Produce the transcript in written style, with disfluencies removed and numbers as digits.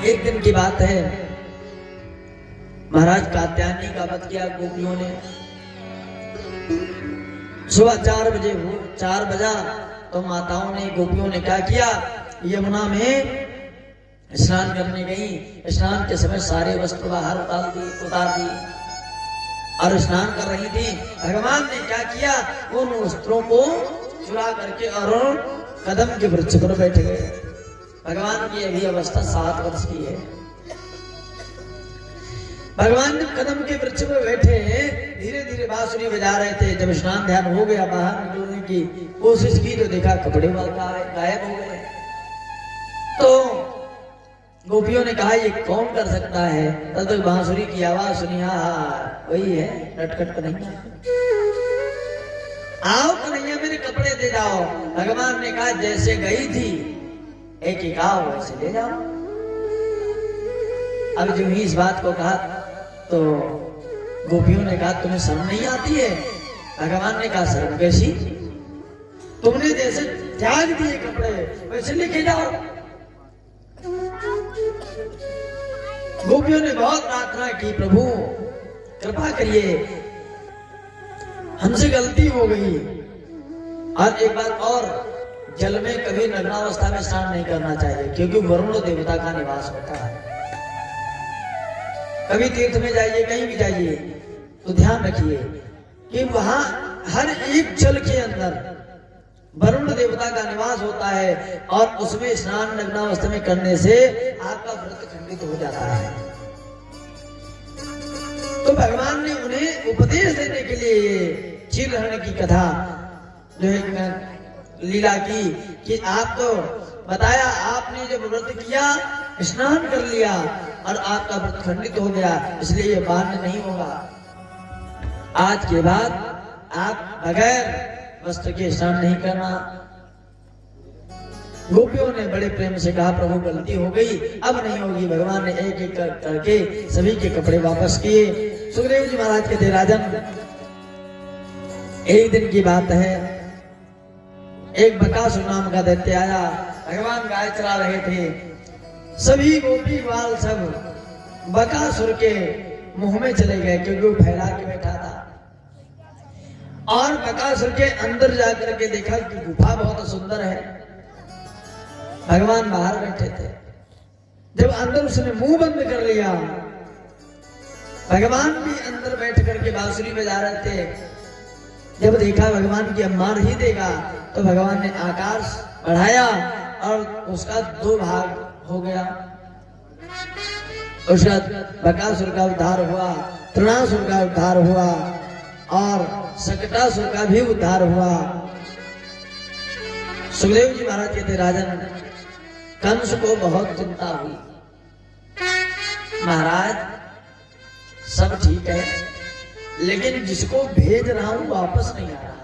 एक दिन की बात है, महाराज कात्यायनी का वध किया गोपियों ने। सुबह 4 बजे 4 बजा तो माताओं ने गोपियों ने क्या किया, यमुना में स्नान करने गई। स्नान के समय सारे वस्त्र बाहर उतार दिए और स्नान कर रही थी। भगवान ने क्या किया, उन वस्त्रों को चुरा करके और कदम के वृक्ष पर बैठ गए। भगवान की अभी अवस्था 7 वर्ष की है। भगवान जब कदम के वृक्ष पर बैठे धीरे धीरे बांसुरी बजा रहे थे। जब स्नान ध्यान हो गया, बाहर निकलने की कोशिश की तो देखा कपड़े गायब हो गए। तो गोपियों ने कहा ये कौन कर सकता है। तब तक बांसुरी की आवाज सुनी, वही है नटखट कन्हैया, आओ कन्हैया मेरे कपड़े दे जाओ। भगवान ने कहा जैसे गई थी एक एक आओ वैसे ले जाओ। अब जब इस बात को कहा तो गोपियों ने कहा तुम्हें शर्म नहीं आती है। भगवान ने कहा शर्म कैसी, तुमने जैसे त्याग दिए कपड़े वैसे लेके जाओ। गोपियों ने बहुत प्रार्थना की, प्रभु कृपा करिए हमसे गलती हो गई। और एक बात और, जल में कभी नग्नावस्था में स्नान नहीं करना चाहिए, क्योंकि वरुण देवता का निवास होता है। कभी तीर्थ में जाइए, कहीं भी जाइए तो ध्यान रखिए कि वहां हर एक जल के अंदर वरुण देवता का निवास होता है और उसमें स्नान नग्नावस्था में करने से आपका व्रत खंडित हो जाता है। तो भगवान ने उन्हें उपदेश देने के लिए चीलहरण की कथा जो है लीला की कि आपको बताया, आपने जब व्रत किया स्नान कर लिया और आपका व्रत खंडित हो गया, इसलिए ये मान्य नहीं होगा। आज के बाद आप बगैर वस्त्र के स्नान नहीं करना। गोपियों ने बड़े प्रेम से कहा प्रभु गलती हो गई, अब नहीं होगी। भगवान ने एक एक करके सभी के कपड़े वापस किए। सुखदेव जी महाराज कहते राजन, एक दिन की बात है, एक बकासुर नाम का दैत्य आया। भगवान गाय चरा रहे थे। सभी गोपी बाल सब बकासुर के मुंह में चले गए, क्योंकि वो फैला के बैठा था। और बकासुर के अंदर जाकर के देखा कि गुफा बहुत सुंदर है। भगवान बाहर बैठे थे। जब अंदर उसने मुंह बंद कर लिया, भगवान भी अंदर बैठ करके बांसुरी बजा रहे थे। जब देखा भगवान की अब मार ही देगा, तो भगवान ने आकाश बढ़ाया और उसका 2 भाग हो गया। उसका बकासुर का उद्धार हुआ, तृणासुर का उद्धार हुआ और शकटासुर का भी उद्धार हुआ। सुखदेव जी महाराज कहते राजन, कंस को बहुत चिंता हुई। महाराज सब ठीक है, लेकिन जिसको भेज रहा हूं वापस नहीं आ रहा।